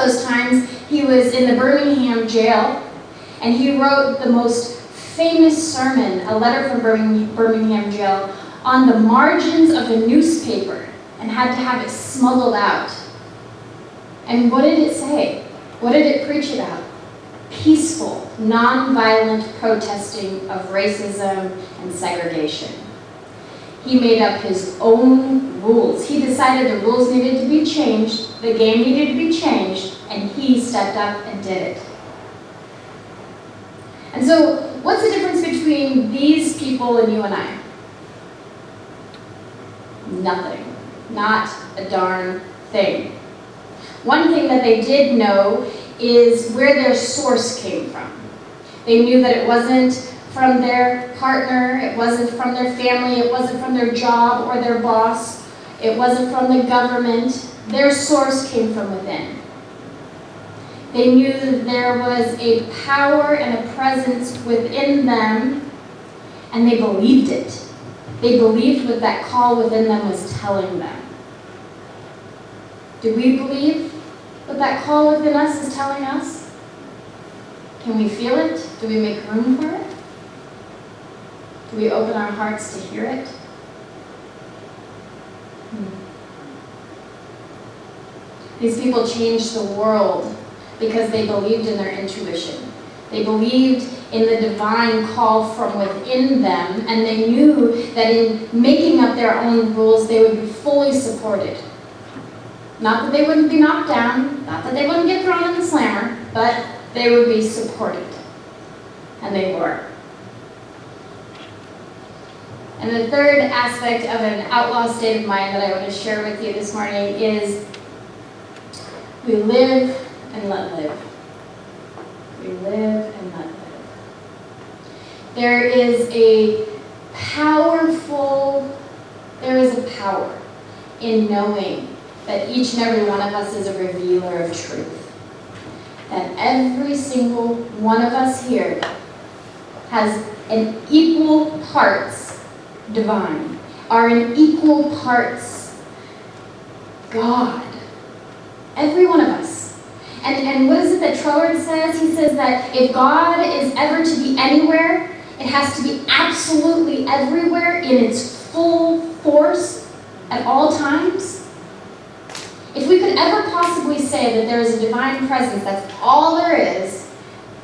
those times, he was in the Birmingham jail, and he wrote the most famous sermon, a letter from Birmingham jail, on the margins of a newspaper, and had to have it smuggled out. And what did it say? What did it preach about? Peaceful, non-violent protesting of racism and segregation. He made up his own rules. He decided the rules needed to be changed, the game needed to be changed, and he stepped up and did it. And so, what's the difference between these people and you and I? Nothing. Not a darn thing. One thing that they did know is where their source came from. They knew that it wasn't from their partner, it wasn't from their family, it wasn't from their job or their boss, it wasn't from the government. Their source came from within. They knew that there was a power and a presence within them, and they believed it. They believed what that call within them was telling them. Do we believe what that call within us is telling us? Can we feel it? Do we make room for it? Do we open our hearts to hear it? These people changed the world because they believed in their intuition. They believed in the divine call from within them, and they knew that in making up their own rules, they would be fully supported. Not that they wouldn't be knocked down, not that they wouldn't get thrown in the slammer, but they would be supported. And they were. And the third aspect of an outlaw state of mind that I want to share with you this morning is we live and let live. We live and let live. There is a power in knowing that each and every one of us is a revealer of truth. That every single one of us here has an equal parts divine, are in equal parts God. Every one of us. And what is it that Troward says? He says that if God is ever to be anywhere, it has to be absolutely everywhere in its full force at all times. If we could ever possibly say that there is a divine presence, that's all there is,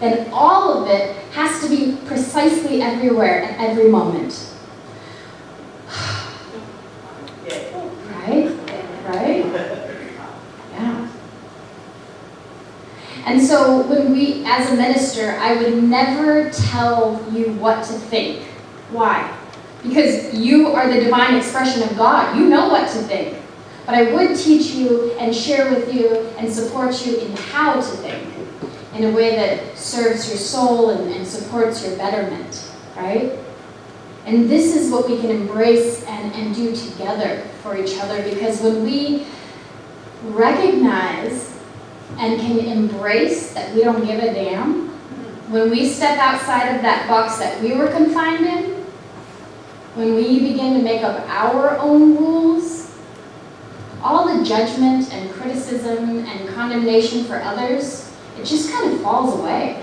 then all of it has to be precisely everywhere at every moment. Right? Right? Yeah. And so when we, as a minister, I would never tell you what to think. Why? Because you are the divine expression of God. You know what to think. But I would teach you and share with you and support you in how to think in a way that serves your soul and supports your betterment, right? And this is what we can embrace and do together for each other, because when we recognize and can embrace that we don't give a damn, when we step outside of that box that we were confined in, when we begin to make up our own rules, all the judgment and criticism and condemnation for others, it just kind of falls away.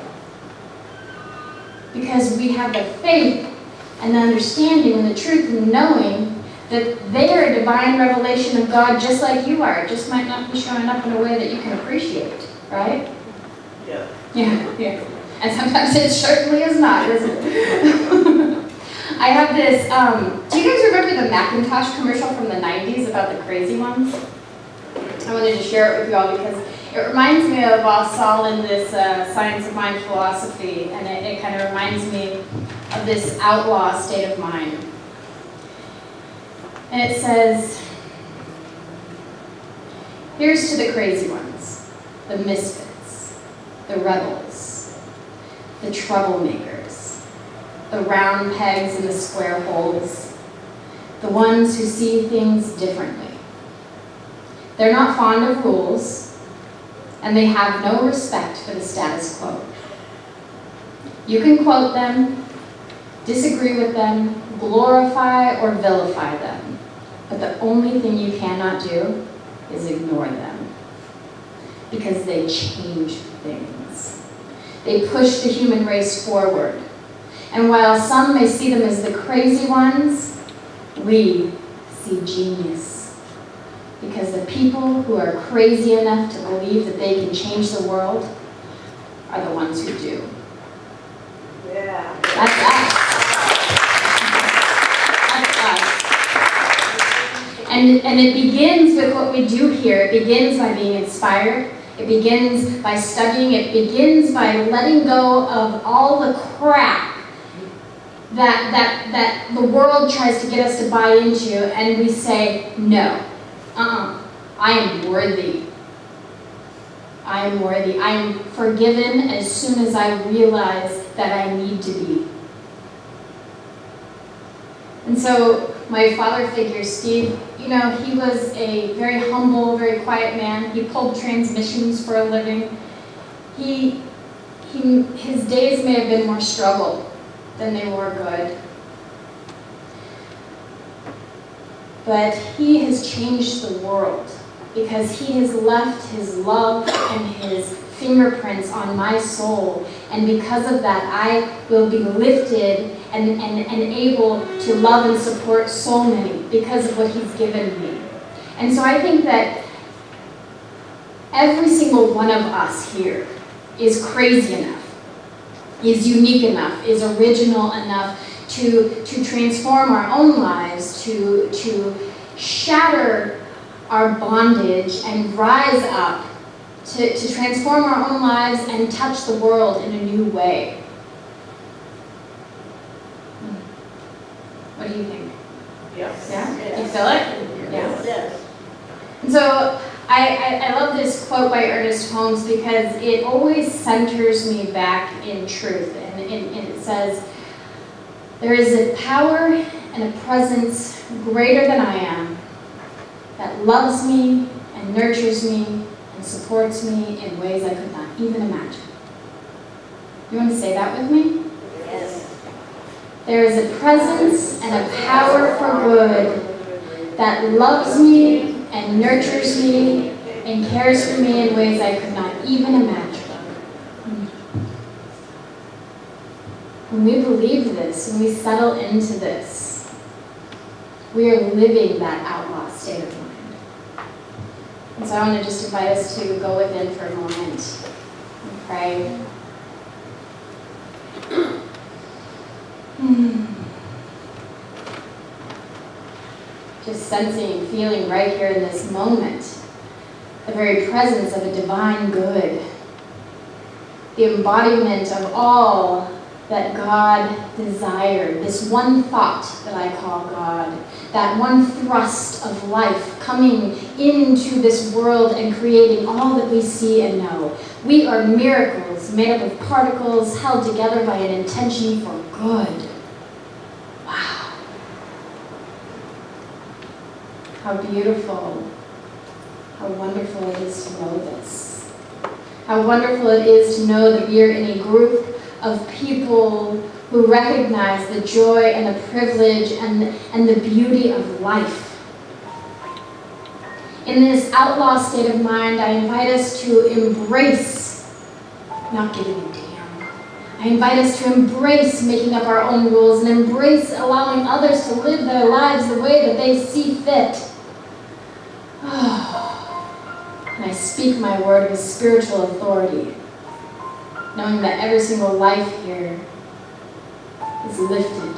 Because we have the faith and the understanding and the truth and knowing that they are a divine revelation of God just like you are. It just might not be showing up in a way that you can appreciate, right? Yeah. Yeah. And sometimes it certainly is not, is it? I have this, do you guys remember the Macintosh commercial from the 90s about the crazy ones? I wanted to share it with you all because it reminds me of while Saul in this Science of Mind philosophy, and it kind of reminds me of this outlaw state of mind. And it says, here's to the crazy ones, the misfits, the rebels, the troublemakers, the round pegs in the square holes, the ones who see things differently. They're not fond of rules, and they have no respect for the status quo. You can quote them, disagree with them, glorify or vilify them, but the only thing you cannot do is ignore them. because they change things. They push the human race forward. And while some may see them as the crazy ones, we see genius. Because the people who are crazy enough to believe that they can change the world are the ones who do. Yeah. That's us. That's us. And it begins with what we do here. It begins by being inspired. It begins by studying. It begins by letting go of all the crap that the world tries to get us to buy into, and we say, no, I am worthy. I am worthy. I am forgiven as soon as I realize that I need to be. And so my father figure, Steve, he was a very humble, very quiet man. He pulled transmissions for a living. His days may have been more struggle than they were good. But he has changed the world because he has left his love and his fingerprints on my soul. And because of that, I will be lifted and able to love and support so many because of what he's given me. And so I think that every single one of us here is crazy enough, is unique enough, is original enough to transform our own lives, to shatter our bondage and rise up, to transform our own lives and touch the world in a new way. What do you think? Yes. Yeah? Yes. You feel it? Yeah. Yes. And so I love this quote by Ernest Holmes because it always centers me back in truth. And it says, there is a power and a presence greater than I am that loves me and nurtures me and supports me in ways I could not even imagine. You want to say that with me? Yes. There is a presence and a power for good that loves me and nurtures me and cares for me in ways I could not even imagine. When we believe this, when we settle into this, we are living that outlaw state of mind. And so I want to just invite us to go within for a moment and pray. Just sensing, feeling right here in this moment, the very presence of a divine good, the embodiment of all that God desired, this one thought that I call God, that one thrust of life coming into this world and creating all that we see and know. We are miracles made up of particles held together by an intention for good. Wow. How beautiful, how wonderful it is to know this. How wonderful it is to know that we are in a group of people who recognize the joy and the privilege and the beauty of life. In this outlaw state of mind, I invite us to embrace not giving a damn. I invite us to embrace making up our own rules and embrace allowing others to live their lives the way that they see fit. And I speak my word with spiritual authority, knowing that every single life here is lifted.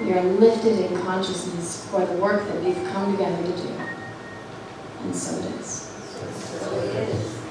We are lifted in consciousness for the work that we've come together to do. And so it is. So it is.